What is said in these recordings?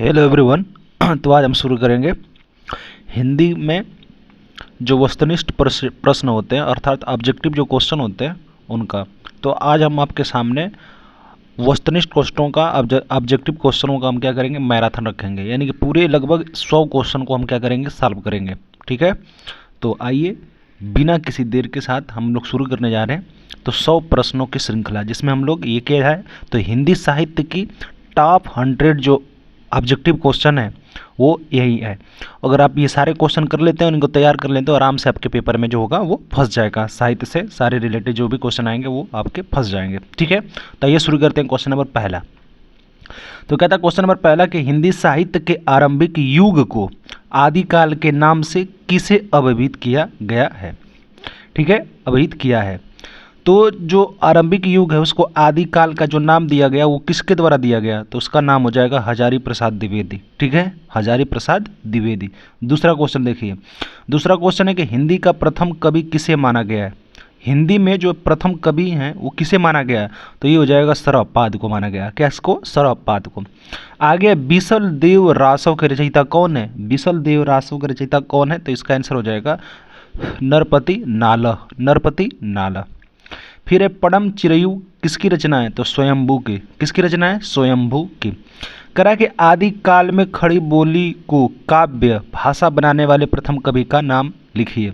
Hello everyone. तो आज हम शुरू करेंगे हिंदी में जो वस्तुनिष्ठ प्रश्न होते हैं अर्थात ऑब्जेक्टिव जो क्वेश्चन होते हैं उनका। तो आज हम आपके सामने वस्तुनिष्ठ क्वेश्चनों का ऑब्जेक्टिव क्वेश्चनों का हम क्या करेंगे, मैराथन रखेंगे, यानी कि पूरे लगभग 100 क्वेश्चन को हम क्या करेंगे, सॉल्व करेंगे। ठीक है, तो आइए बिना किसी देर के साथ हम लोग शुरू करने जा रहे हैं। तो 100 प्रश्नों की श्रृंखला जिसमें हम लोग ये क्या है, तो हिंदी साहित्य की टॉप 100 जो ऑब्जेक्टिव क्वेश्चन है वो यही है। अगर आप ये सारे क्वेश्चन कर लेते हैं, उनको तैयार कर लेते हैं, आराम से आपके पेपर में जो होगा वो फंस जाएगा। साहित्य से सारे रिलेटेड जो भी क्वेश्चन आएंगे वो आपके फंस जाएंगे। ठीक है, तो ये शुरू करते हैं क्वेश्चन नंबर पहला। तो कहता है क्वेश्चन नंबर पहला कि हिंदी साहित्य के आरंभिक युग को आदिकाल के नाम से किसे अभिहित किया गया है। ठीक है, अभिहित किया है। तो जो आरंभिक युग है उसको आदिकाल का जो नाम दिया गया वो किसके द्वारा दिया गया, तो उसका नाम हो जाएगा हजारी प्रसाद द्विवेदी। ठीक है, हजारी प्रसाद द्विवेदी। दूसरा क्वेश्चन देखिए, दूसरा क्वेश्चन है कि हिंदी का प्रथम कवि किसे माना गया है। हिंदी में जो प्रथम कवि हैं वो किसे माना गया है, तो ये हो जाएगा सरवपाद को माना गया। क्या इसको, सरवपाद को। आगे बिसल देव रासव के रचयिता कौन है, बिसल देव रासव के रचयिता कौन है, तो इसका आंसर हो जाएगा नरपति नाला, नरपति नाला। फिर है पडम चिरयू किसकी रचना है, तो स्वयंभू की। किसकी रचना है, स्वयंभू की। करा कि आदिकाल में खड़ी बोली को काव्य भाषा बनाने वाले प्रथम कवि का नाम लिखिए।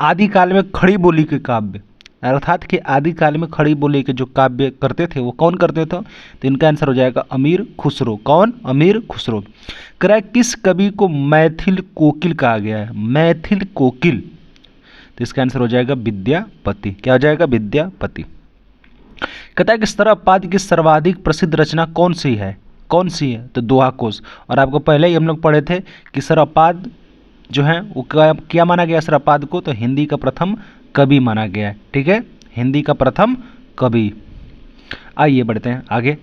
आदिकाल में खड़ी बोली के काव्य अर्थात कि आदिकाल में खड़ी बोली के जो काव्य करते थे वो कौन करते थे, तो इनका आंसर हो जाएगा अमीर खुसरो। कौन, अमीर खुसरो। करा किस कवि को मैथिल कोकिल कहा गया है, मैथिल कोकिल, तो इसका आंसर हो जाएगा विद्यापति। क्या हो जाएगा, विद्यापति। कहता है कि सरवपाद की सर्वाधिक प्रसिद्ध रचना कौन सी है, कौन सी है, तो दोहा कोश। और आपको पहले ही हम लोग पढ़े थे कि सरवपाद जो है वो क्या माना गया, सरवपाद को, तो हिंदी का प्रथम कवि माना गया है। ठीक है, हिंदी का प्रथम कवि। आइए बढ़ते हैं आगे।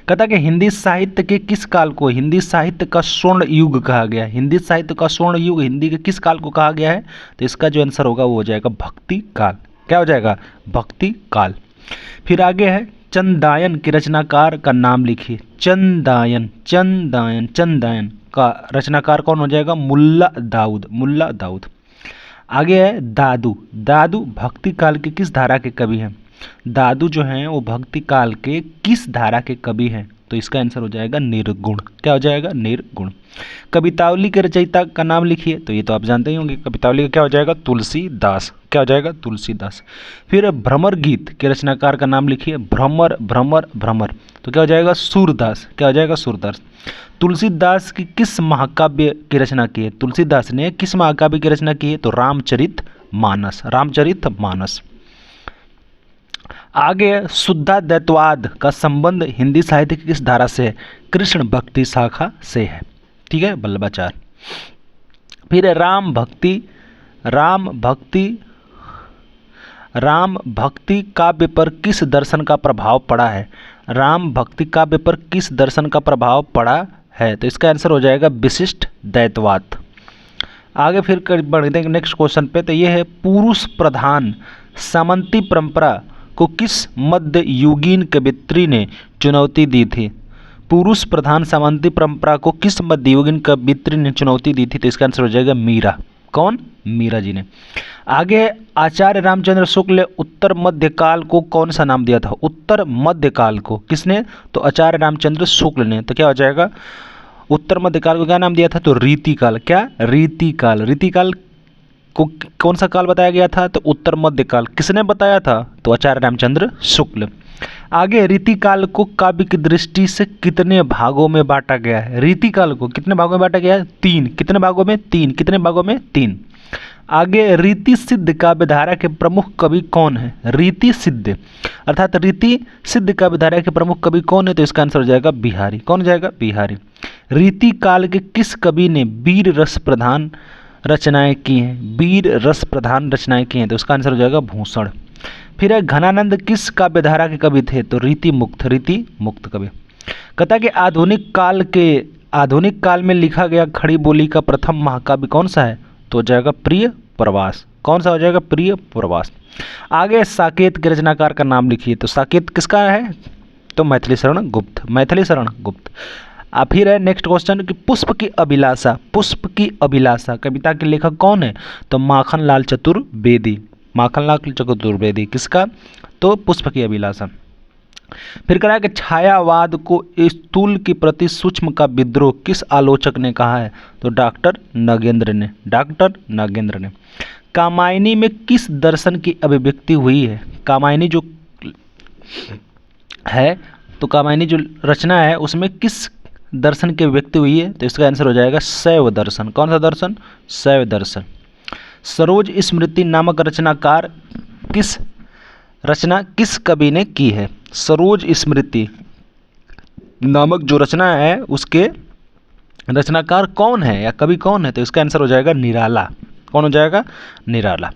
कहता कि हिंदी साहित्य के किस काल को हिंदी साहित्य का स्वर्ण युग कहा गया है। हिंदी साहित्य का स्वर्ण युग हिंदी के किस काल को कहा गया है, तो इसका जो आंसर होगा वो हो जाएगा भक्ति काल। क्या हो जाएगा, भक्ति काल। फिर आगे है चंदायन के रचनाकार का नाम लिखिए। चंदायन, चंदायन, चंदायन का रचनाकार कौन हो जाएगा, मुल्ला दाऊद, मुल्ला दाऊद। आगे है दादू। दादू भक्ति काल के किस धारा के कवि हैं, दादू जो हैं वो भक्ति काल के किस धारा के कवि हैं, तो इसका आंसर हो जाएगा निर्गुण। क्या हो जाएगा, निर्गुण। कवितावली के रचयिता का नाम लिखिए, तो ये तो आप जानते ही होंगे, कवितावली का क्या हो जाएगा, तुलसीदास। क्या हो जाएगा, तुलसीदास। फिर भ्रमर गीत के रचनाकार का नाम लिखिए। भ्रमर, भ्रमर, भ्रमर, तो क्या हो जाएगा, सूरदास। क्या हो जाएगा, सूरदास। तुलसीदास की किस महाकाव्य की रचना की है, तुलसीदास ने किस महाकाव्य की रचना की है, तो रामचरित मानस, रामचरित मानस। आगे शुद्धाद्वैतवाद का संबंध हिंदी साहित्य की किस धारा से है, कृष्ण भक्ति शाखा से है। ठीक है, वल्लभाचार्य। फिर राम भक्ति, राम भक्ति, राम भक्ति काव्य पर किस दर्शन का प्रभाव पड़ा है, राम भक्ति काव्य पर किस दर्शन का प्रभाव पड़ा है, तो इसका आंसर हो जाएगा विशिष्ट द्वैतवाद। आगे फिर बढ़ते हैं नेक्स्ट क्वेश्चन पे, तो ये है पुरुष प्रधान सामंती परंपरा को किस मध्य युगीन कवियत्री ने चुनौती दी थी। पुरुष प्रधान सामंती परंपरा को किस मध्ययुगीन कवियत्री ने चुनौती दी थी, तो इसका आंसर हो जाएगा मीरा। कौन, मीरा जी ने। आगे आचार्य रामचंद्र शुक्ल ने उत्तर मध्यकाल को कौन सा नाम दिया था, उत्तर मध्यकाल को किसने, तो आचार्य रामचंद्र शुक्ल ने। तो क्या हो जाएगा, उत्तर मध्यकाल को क्या नाम दिया था, तो रीतिकाल। क्या, रीतिकाल। रीतिकाल को कौन सा काल बताया गया था, तो उत्तर मध्यकाल। किसने बताया था, तो आचार्य रामचंद्र शुक्ल। आगे रीतिकाल को काव्य की दृष्टि से कितने भागों में बांटा गया है, रीतिकाल को कितने भागों में बांटा गया है, 3। कितने भागों में, 3। कितने भागों में, 3। आगे रीति सिद्ध काव्यधारा के प्रमुख कवि कौन है, रीति सिद्ध अर्थात रीति सिद्ध काव्यधारा के प्रमुख कवि कौन है, तो इसका आंसर हो जाएगा बिहारी। कौन हो जाएगा, बिहारी। रीति काल के किस कवि ने वीर रस प्रधान रचनाएं की हैं, वीर रस प्रधान रचनाएं की हैं, तो उसका आंसर हो जाएगा भूषण। फिर है घनानंद किस काव्यधारा के कवि थे, तो रीति मुक्त, रीति मुक्त कवि। कहता कि आधुनिक काल में लिखा गया खड़ी बोली का प्रथम महाकाव्य कौन सा है, तो हो जाएगा प्रिय प्रवास। कौन सा हो जाएगा, प्रिय प्रवास। आगे साकेत के रचनाकार का नाम लिखिए, तो साकेत किसका है, तो मैथिली शरण गुप्त, मैथिली शरण गुप्त। आप फिर है नेक्स्ट क्वेश्चन कि पुष्प की अभिलाषा, पुष्प की अभिलाषा कविता के लेखक कौन है? तो माखनलाल चतुर्वेदी, माखनलाल चतुर्वेदी किसका? तो पुष्प की अभिलाषा। फिर कह रहा है कि छायावाद को स्थूल के प्रति सूक्ष्म का विद्रोह किस आलोचक ने कहा है? तो डॉक्टर नगेंद्र ने, डॉक्टर नगेंद्र ने। कामायनी में किस दर्शन की अभिव्यक्ति हुई है? कामायनी जो है, तो कामायनी जो रचना है उसमें किस दर्शन की अभिव्यक्ति हुई है? तो इसका आंसर हो जाएगा शैव दर्शन। कौन सा दर्शन? शैव दर्शन। सरोज स्मृति नामक रचनाकार किस रचना किस कवि ने की है? सरोज स्मृति नामक जो रचना है उसके रचनाकार कौन है या कवि कौन है? तो इसका आंसर हो जाएगा निराला। कौन हो जाएगा? निराला।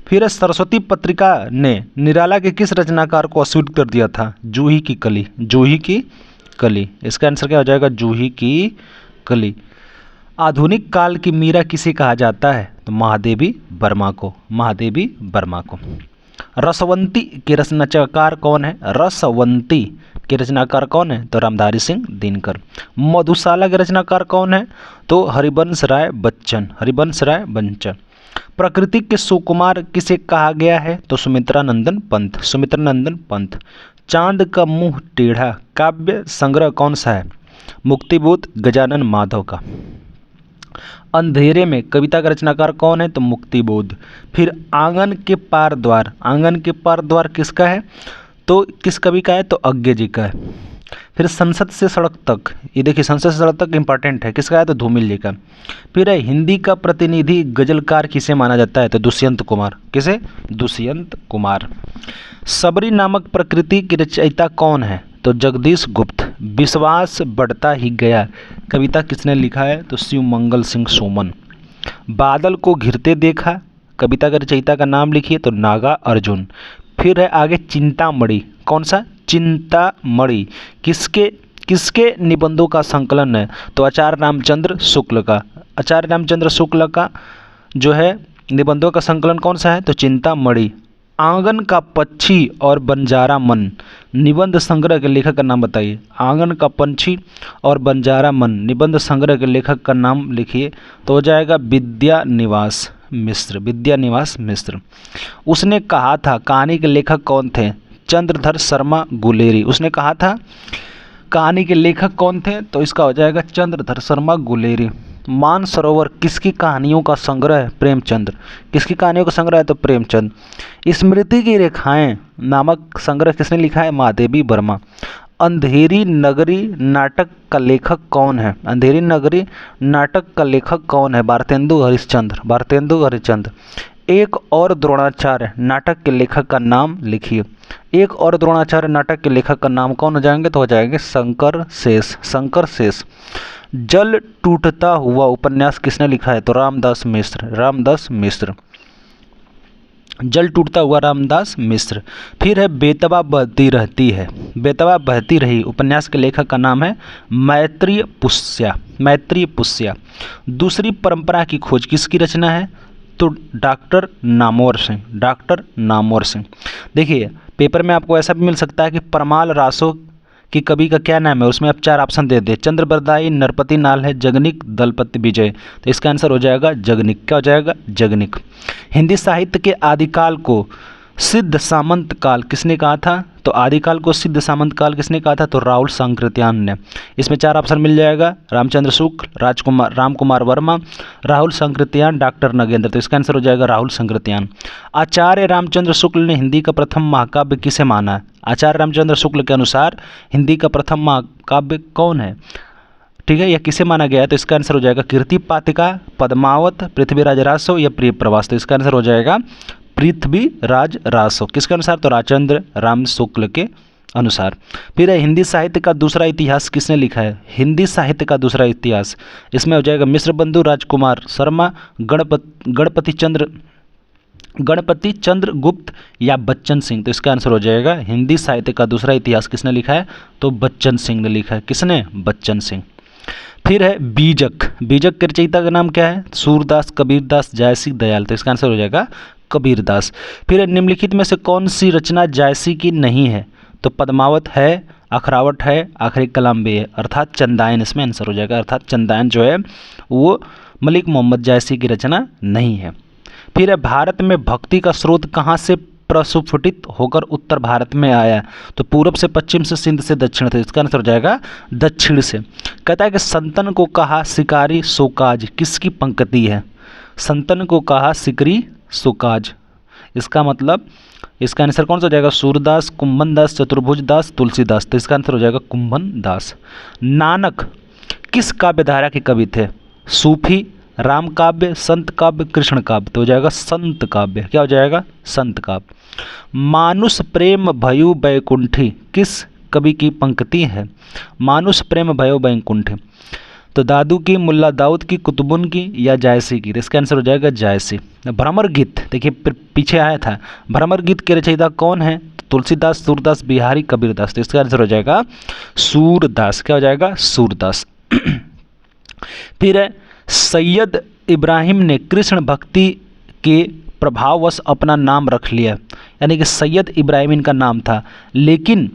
फिर सरस्वती पत्रिका ने निराला के किस रचनाकार को अस्वीकृत कर दिया था? जूही की कली, जूही की कली। इसका आंसर क्या हो जाएगा? जूही की कली। आधुनिक काल की मीरा किसे कहा जाता है? तो महादेवी वर्मा को, महादेवी वर्मा को। रसवंती के रचनाकार कौन है? रसवंती के रचनाकार कौन है? तो रामधारी सिंह दिनकर। मधुशाला के रचनाकार कौन है? तो हरिवंश राय बच्चन, हरिवंश राय बच्चन। प्रकृति के सुकुमार किसे कहा गया है? तो सुमित्रा नंदन पंत, सुमित्रा नंदन पंत। चांद का मुंह टेढ़ा काव्य संग्रह कौन सा है? मुक्तिबोध गजानन माधव का। अंधेरे में कविता का रचनाकार कौन है? तो मुक्तिबोध। फिर आंगन के पार द्वार, आंगन के पार द्वार किसका है? तो किस कवि का है? तो अज्ञे जी का है। फिर संसद से सड़क तक, ये देखिए संसद से सड़क तक इंपॉर्टेंट है, किसका है? तो धूमिल जी का। फिर है हिंदी का प्रतिनिधि गजलकार किसे माना जाता है? तो दुष्यंत कुमार। किसे? दुष्यंत कुमार। सबरी नामक प्रकृति की रचयिता कौन है? तो जगदीश गुप्त। विश्वास बढ़ता ही गया कविता किसने लिखा है? तो शिवमंगल सिंह सोमन। बादल को घिरते देखा कविता का रचयिता का नाम लिखिए, तो नागा अर्जुन। फिर है आगे चिंतामणि, कौन सा? चिंतामणि किसके किसके निबंधों का संकलन है? तो आचार्य रामचंद्र शुक्ल का, आचार्य रामचंद्र शुक्ल का जो है निबंधों का संकलन कौन सा है? तो चिंतामणि। आंगन का पक्षी और बंजारा मन निबंध संग्रह के लेखक का नाम बताइए। आंगन का पंछी और बंजारा मन निबंध संग्रह के लेखक का नाम लिखिए, तो हो जाएगा विद्यानिवास मिश्र, विद्यानिवास मिश्र। उसने कहा था कहानी के लेखक कौन थे? चंद्रधर शर्मा गुलेरी। उसने कहा था कहानी के लेखक कौन थे? तो इसका हो जाएगा चंद्रधर शर्मा गुलेरी। मानसरोवर किसकी कहानियों का संग्रह है? प्रेमचंद्र। किसकी कहानियों का संग्रह है? तो प्रेमचंद। स्मृति की रेखाएं नामक संग्रह किसने लिखा है? महादेवी वर्मा। अंधेरी नगरी नाटक का लेखक कौन है? अंधेरी नगरी नाटक का लेखक कौन है? भारतेंदु हरिश्चंद्र, भारतेंदु हरिश्चंद्र। एक और द्रोणाचार्य नाटक के लेखक का नाम लिखिए। एक और द्रोणाचार्य नाटक के लेखक का नाम कौन हो जाएंगे? तो हो जाएंगे शंकर शेष, शंकर शेष। जल टूटता हुआ उपन्यास किसने लिखा है? तो रामदास मिश्र, रामदास मिश्र। जल टूटता हुआ रामदास मिश्र। फिर है बेतवा बहती रहती है, बेतवा बहती रही उपन्यास के लेखक का नाम है मैत्रेय पुष्या, मैत्रेय पुष्या। दूसरी परंपरा की खोज किसकी रचना है? तो डॉक्टर नामवर सिंह, डॉक्टर नामवर सिंह। देखिए पेपर में आपको ऐसा भी मिल सकता है कि परमाल रासो कि कवि का क्या नाम है, उसमें आप 4 ऑप्शन दे दे। चंद्रबरदाई, नरपति नाल है, जगनिक, दलपति विजय। तो इसका आंसर हो जाएगा जगनिक। क्या हो जाएगा? जगनिक। हिंदी साहित्य के आदिकाल को सिद्ध सामंत काल किसने कहा था? तो आदिकाल को सिद्ध सामंत काल किसने कहा था? तो राहुल सांकृत्यायन ने। इसमें 4 ऑप्शन मिल जाएगा, रामचंद्र शुक्ल, राजकुमार, रामकुमार वर्मा, राहुल सांकृत्यायन, डॉक्टर नगेंद्र। तो इसका आंसर हो जाएगा राहुल सांकृत्यायन। आचार्य रामचंद्र शुक्ल ने हिंदी का प्रथम महाकाव्य किसे माना है? आचार्य रामचंद्र शुक्ल के अनुसार हिंदी का प्रथम महाकाव्य कौन है? ठीक है, यह किसे माना गया है? तो इसका आंसर हो जाएगा कीर्ति पातिका, पद्मावत, पृथ्वीराज रासो या प्रिय प्रवास। तो इसका आंसर हो जाएगा पृथ्वीराज रासो। किसके अनुसार? तो रामचंद्र राम शुक्ल के अनुसार। फिर है हिंदी साहित्य का दूसरा इतिहास किसने लिखा है? हिंदी साहित्य का दूसरा इतिहास, इसमें हो जाएगा मिश्र बंधु, राजकुमार शर्मा, गणपति चंद्र गुप्त या बच्चन सिंह। तो इसका आंसर हो जाएगा हिंदी साहित्य का दूसरा इतिहास किसने लिखा है? तो बच्चन सिंह ने लिखा है। किसने? बच्चन सिंह। फिर है बीजक, बीजक के रचयिता का नाम क्या है? सूरदास, कबीरदास, जायसी, दयाल। तो इसका आंसर हो जाएगा कबीरदास। फिर निम्नलिखित में से कौन सी रचना जायसी की नहीं है? तो पद्मावत है, अखरावट है, आखिरी कलाम भी है, अर्थात चंदायन इसमें आंसर हो जाएगा। अर्थात चंदायन जो है वो मलिक मोहम्मद जायसी की रचना नहीं है। फिर है भारत में भक्ति का स्रोत कहाँ से प्रस्फुटित होकर उत्तर भारत में आया? तो पूरब से, पश्चिम से, सिंध से, दक्षिण से। इसका आंसर हो जाएगा दक्षिण से। कहता है कि संतन को कहा शिकारी सोकाज, किसकी पंक्ति है? संतन को कहा शिकारी सोकाज, इसका मतलब इसका आंसर कौन सा हो जाएगा? सूरदास, कुंभन दास, चतुर्भुज दास, तुलसीदास। तो इसका आंसर हो जाएगा कुंभन दास। नानक किस काव्य धारा के कवि थे? सूफी, राम काव्य, संत काव्य, कृष्ण काव्य। तो हो जाएगा संत काव्य। क्या हो जाएगा? संत काव्य। मानुष प्रेम भयो बैकुंठी किस कवि की पंक्ति है? मानुष प्रेम भयो बैकुंठी, तो दादू की, मुल्ला दाऊद की, कुतुबुन की या जायसी की? तो इसका आंसर हो जाएगा जायसी। भ्रमर गीत देखिए पीछे आया था, भ्रमर गीत के रचयिता कौन है? तुलसीदास, सूरदास, बिहारी, कबीरदास। तो इसका आंसर हो जाएगा सूरदास। क्या हो जाएगा? सूरदास। फिर है सैयद इब्राहिम ने कृष्ण भक्ति के प्रभाववश अपना नाम रख लिया, यानी कि सैयद इब्राहिम इनका नाम था, लेकिन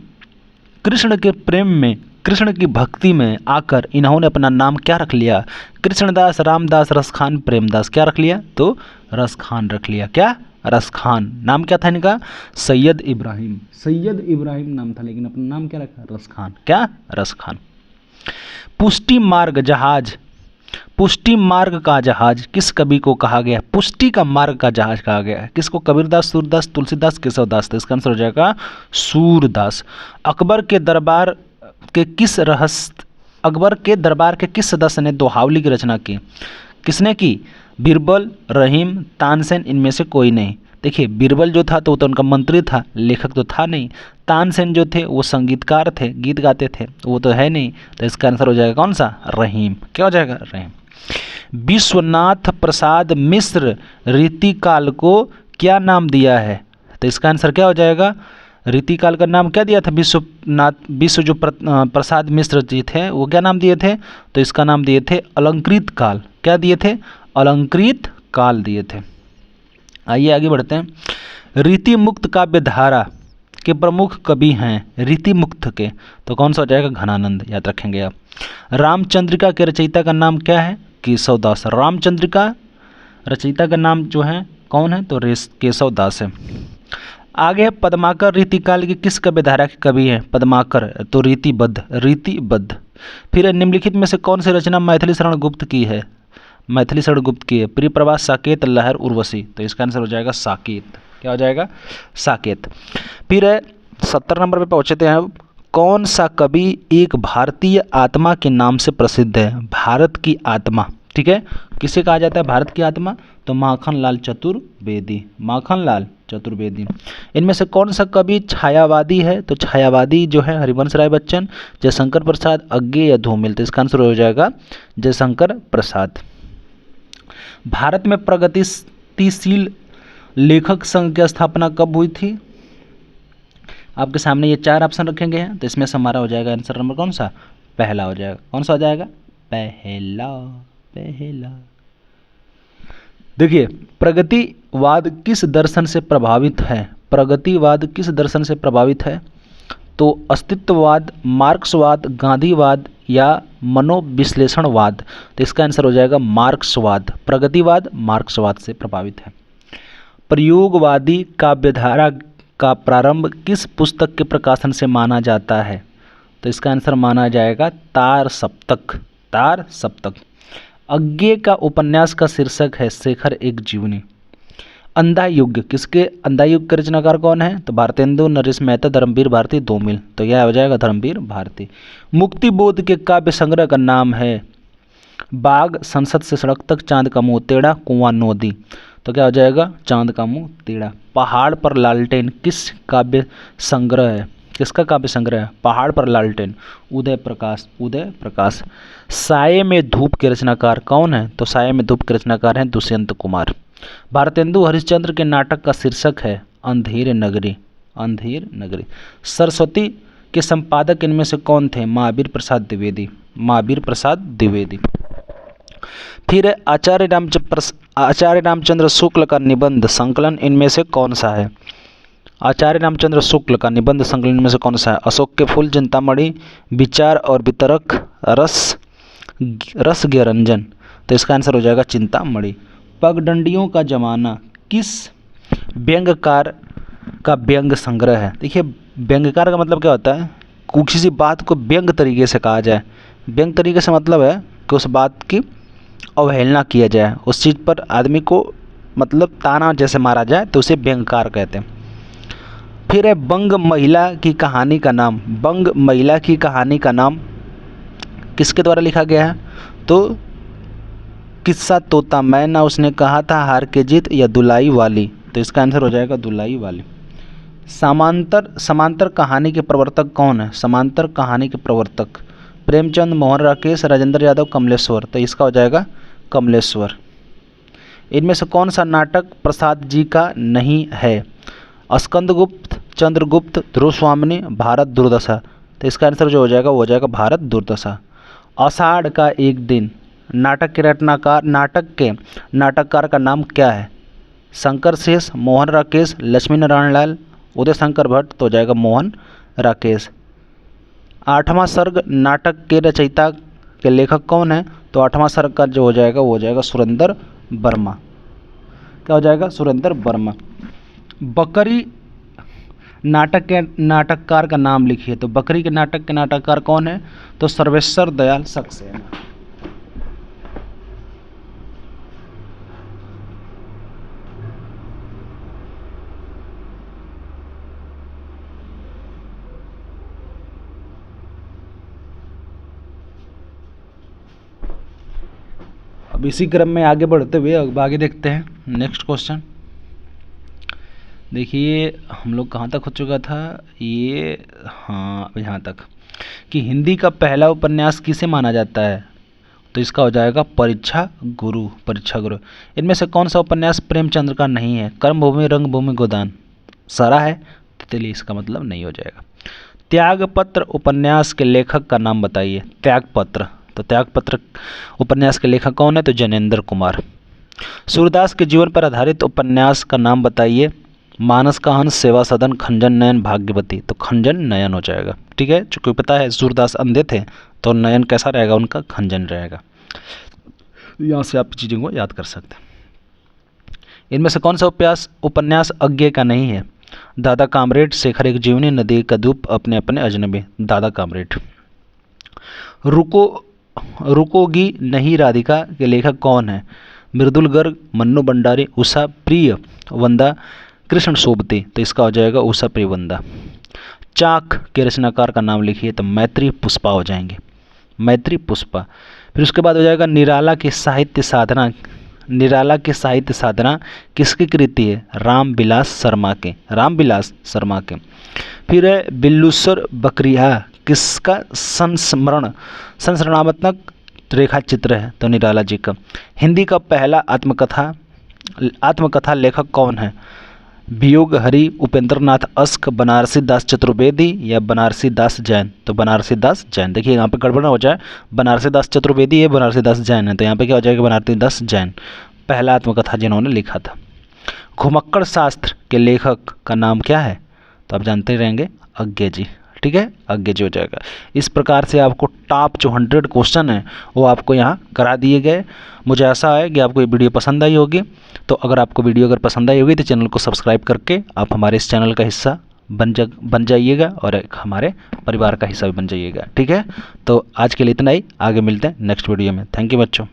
कृष्ण के प्रेम में, कृष्ण की भक्ति में आकर इन्होंने अपना नाम क्या रख लिया? कृष्णदास, रामदास, रसखान, प्रेमदास। क्या रख लिया? तो रसखान रख लिया। क्या? रसखान। नाम क्या था इनका? सैयद इब्राहिम। सैयद इब्राहिम नाम था, लेकिन अपना नाम क्या रखा? रसखान। क्या? रसखान। पुष्टि मार्ग जहाज, पुष्टि मार्ग का जहाज किस कवि को कहा गया? पुष्टि का मार्ग का जहाज कहा गया है। किसको? कबीरदास, सूरदास, तुलसीदास, केशवदास। तो इसका आंसर हो जाएगा सूरदास। अकबर के दरबार के किस अकबर के दरबार के किस सदस्य ने दोहावली की रचना की? किसने की? बीरबल, रहीम, तानसेन, इनमें से कोई नहीं। देखिए बीरबल जो था तो वो तो उनका मंत्री था, लेखक तो था नहीं। तानसेन जो थे वो संगीतकार थे, गीत गाते थे, वो तो है नहीं। तो इसका आंसर हो जाएगा कौन सा? रहीम। क्या हो जाएगा? रहीम। विश्वनाथ प्रसाद मिश्र रीतिकाल को क्या नाम दिया है? तो इसका आंसर क्या हो जाएगा? रीतिकाल का नाम क्या दिया था? विश्व जो प्रसाद मिश्र जी थे वो क्या नाम दिए थे? तो इसका नाम दिए थे अलंकृत काल। क्या दिए थे? अलंकृत काल दिए थे। आइए आगे बढ़ते हैं। रीति मुक्त काव्य धारा के प्रमुख कवि हैं रीति मुक्त के, तो कौन सा हो जाएगा? घनानंद। याद रखेंगे आप। रामचंद्रिका के रचयिता का नाम क्या है? केशवदास। रामचंद्रिका रचयिता का नाम जो है कौन है? तो केशवदास है। आगे है पद्माकर रीतिकाल की किस काव्य धारा के कवि हैं? पद्माकर, तो रीतिबद्ध। रीतिबद्ध। फिर निम्नलिखित में से कौन सी रचना मैथिली शरण गुप्त की है? मैथिली शरण गुप्त की है। प्रिय प्रवास, साकेत, लहर, उर्वशी। तो इसका आंसर हो जाएगा साकेत। क्या हो जाएगा? साकेत। फिर है 70 नंबर पे पहुँचते हैं अब। कौन सा कवि एक भारतीय आत्मा के नाम से प्रसिद्ध है? भारत की आत्मा। ठीक है, किसे कहा जाता है भारत की आत्मा? तो माखनलाल चतुर्वेदी। माखनलाल चतुर्वेदी। इनमें से कौन सा कवि छायावादी है? तो छायावादी जो है हरिवंश राय बच्चन, जयशंकर प्रसाद, अज्ञे या धूमिल। तो इसका आंसर हो जाएगा जयशंकर प्रसाद। भारत में प्रगतिशील लेखक संघ की स्थापना कब हुई थी? आपके सामने ये 4 ऑप्शन रखेंगे हैं, तो इसमें से हमारा हो जाएगा आंसर नंबर कौन सा? पहला हो जाएगा। कौन सा हो जाएगा? पहला। पहला। देखिए प्रगतिवाद किस दर्शन से प्रभावित है? प्रगतिवाद किस दर्शन से प्रभावित है? तो अस्तित्ववाद, मार्क्सवाद, गांधीवाद या मनोविश्लेषणवाद। तो इसका आंसर हो जाएगा मार्क्सवाद। प्रगतिवाद मार्क्सवाद से प्रभावित है। प्रयोगवादी काव्यधारा का प्रारंभ किस पुस्तक के प्रकाशन से माना जाता है? तो इसका आंसर माना जाएगा तार सप्तक। तार सप्तक। अज्ञे का उपन्यास का शीर्षक है शेखर एक जीवनी। अंधा युग, किसके अंधा युग के रचनाकार कौन है? तो भारतेंदु, नरेश मेहता, धर्मवीर भारती, दोमिल। तो यह हो जाएगा धर्मवीर भारती। मुक्तिबोध के काव्य संग्रह का नाम है बाग, संसद से सड़क तक, चांद का मुंह टेढ़ा, कुआं नदी। तो क्या हो जाएगा? चांद का मुंह टेढ़ा। पहाड़ पर लालटेन किस काव्य संग्रह है? किसका काव्य संग्रह है? पहाड़ पर लालटेन, उदय प्रकाश। उदय प्रकाश। साये में धूप के रचनाकार कौन है? तो साये में धूप के रचनाकार हैं दुष्यंत कुमार। भारतेंदु हरिश्चंद्र के नाटक का शीर्षक है अंधेर नगरी। अंधेर नगरी। सरस्वती के संपादक इनमें से कौन थे? महावीर प्रसाद द्विवेदी। महावीर प्रसाद द्विवेदी। फिर आचार्य रामचंद्र शुक्ल का निबंध संकलन इनमें से कौन सा है? आचार्य रामचंद्र शुक्ल का निबंध संकलन में से कौन सा है? अशोक के फूल, चिंतामणि, विचार और वितरक, रस रंजन। तो इसका आंसर हो जाएगा चिंतामणि। पगडंडियों का जमाना किस व्यंग्यकार का व्यंग्य संग्रह है? देखिए, व्यंग्यकार का मतलब क्या होता है? किसी सी बात को व्यंग्य तरीके से कहा जाए। व्यंग्य तरीके से मतलब है कि उस बात की अवहेलना किया जाए, उस चीज़ पर आदमी को मतलब ताना जैसे मारा जाए, तो उसे व्यंग्यकार कहते हैं। फिर है बंग महिला की कहानी का नाम। बंग महिला की कहानी का नाम किसके द्वारा लिखा गया है? तो किस्सा तोता मैना, उसने कहा था हार के जीत, या दुलाई वाली। तो इसका आंसर हो जाएगा दुलाई वाली। समांतर कहानी के प्रवर्तक कौन है? समांतर कहानी के प्रवर्तक प्रेमचंद, मोहन राकेश, राजेंद्र यादव, कमलेश्वर। तो इसका हो जाएगा कमलेश्वर। इनमें से कौन सा नाटक प्रसाद जी का नहीं है? स्कंदगुप्त, चंद्रगुप्त, ध्रुवस्वामिनी, भारत दुर्दशा। तो इसका आंसर जो हो जाएगा वो हो जाएगा भारत दुर्दशा। आषाढ़ का एक दिन नाटक के नाटककार का नाम क्या है? शंकर शेष, मोहन राकेश, लक्ष्मी नारायण लाल, उदय शंकर भट्ट। तो हो जाएगा मोहन राकेश। आठवां सर्ग नाटक के रचयिता के लेखक कौन है? तो आठवां सर्ग का जो हो जाएगा वो हो जाएगा सुरेंद्र वर्मा। क्या हो जाएगा? सुरेंद्र वर्मा। बकरी नाटक के नाटककार का नाम लिखिए। तो बकरी के नाटक के नाटककार कौन है? तो सर्वेश्वर दयाल सक्सेना। अब इसी क्रम में आगे बढ़ते हुए अब आगे देखते हैं नेक्स्ट क्वेश्चन। देखिए हम लोग कहाँ तक हो चुका था ये, हाँ यहाँ तक कि हिंदी का पहला उपन्यास किसे माना जाता है? तो इसका हो जाएगा परीक्षा गुरु। परीक्षा गुरु। इनमें से कौन सा उपन्यास प्रेमचंद्र का नहीं है? कर्मभूमि, रंगभूमि, गोदान। सारा है, तो चलिए इसका मतलब नहीं हो जाएगा। त्यागपत्र उपन्यास के लेखक का नाम बताइए। त्यागपत्र, तो त्यागपत्र उपन्यास के लेखक कौन है? तो जैनेन्द्र कुमार। सूरदास के जीवन पर आधारित उपन्यास का नाम बताइए। मानस का हंस, सेवा सदन, खंजन नयन, भाग्यवती। तो खंजन नयन हो जाएगा। ठीक है, चूंकि पता है सूरदास अंधे थे तो नयन कैसा रहेगा उनका? खंजन रहेगा। यहाँ से आप चीज़ों को याद कर सकते हैं। इनमें से कौन सा उपन्यास अज्ञे का नहीं है? दादा कामरेड, शेखर एक जीवनी, नदी का धूप, अपने अपने अजनबी। दादा कामरेड। रुकोगी नहीं राधिका के लेखक कौन है? मृदुल गर्ग, मन्नू भंडारी, उषा प्रिय वंदा, कृष्ण सोबती। तो इसका हो जाएगा उषा प्रिय वंदा। चाक के रचनाकार का नाम लिखिए। तो मैत्री पुष्पा हो जाएंगे, मैत्री पुष्पा। फिर उसके बाद हो जाएगा निराला की साहित्य साधना। निराला की साहित्य साधना किसकी कृति है? रामविलास शर्मा के। रामविलास शर्मा के। फिर है बिल्लूसर बकरिया किसका संस्मरणात्मक रेखा चित्र है? तो निराला जी का। हिंदी का पहला आत्मकथा लेखक कौन है? वियोग हरि, उपेंद्र नाथ अस्क, बनारसी दास चतुर्वेदी, या बनारसी दास जैन। तो बनारसी दास जैन। देखिए यहाँ पे गड़बड़ ना हो जाए, बनारसी दास चतुर्वेदी है, बनारसी दास जैन है। तो यहाँ पे क्या हो जाएगा? बनारसी दास जैन पहला आत्मकथा जिन्होंने लिखा था। घुमक्कड़ शास्त्र के लेखक का नाम क्या है? तो आप जानते ही रहेंगे, अज्ञे जी। ठीक है, अज्ञे जी हो जाएगा। इस प्रकार से आपको टॉप जो 100 क्वेश्चन है वो आपको यहाँ करा दिए गए। मुझे आशा है कि आपको ये वीडियो पसंद आई होगी। तो अगर आपको वीडियो अगर पसंद आई होगी तो चैनल को सब्सक्राइब करके आप हमारे इस चैनल का हिस्सा बन जाइएगा और एक हमारे परिवार का हिस्सा भी बन जाइएगा। ठीक है, तो आज के लिए इतना ही। आगे मिलते हैं नेक्स्ट वीडियो में। थैंक यू बच्चों।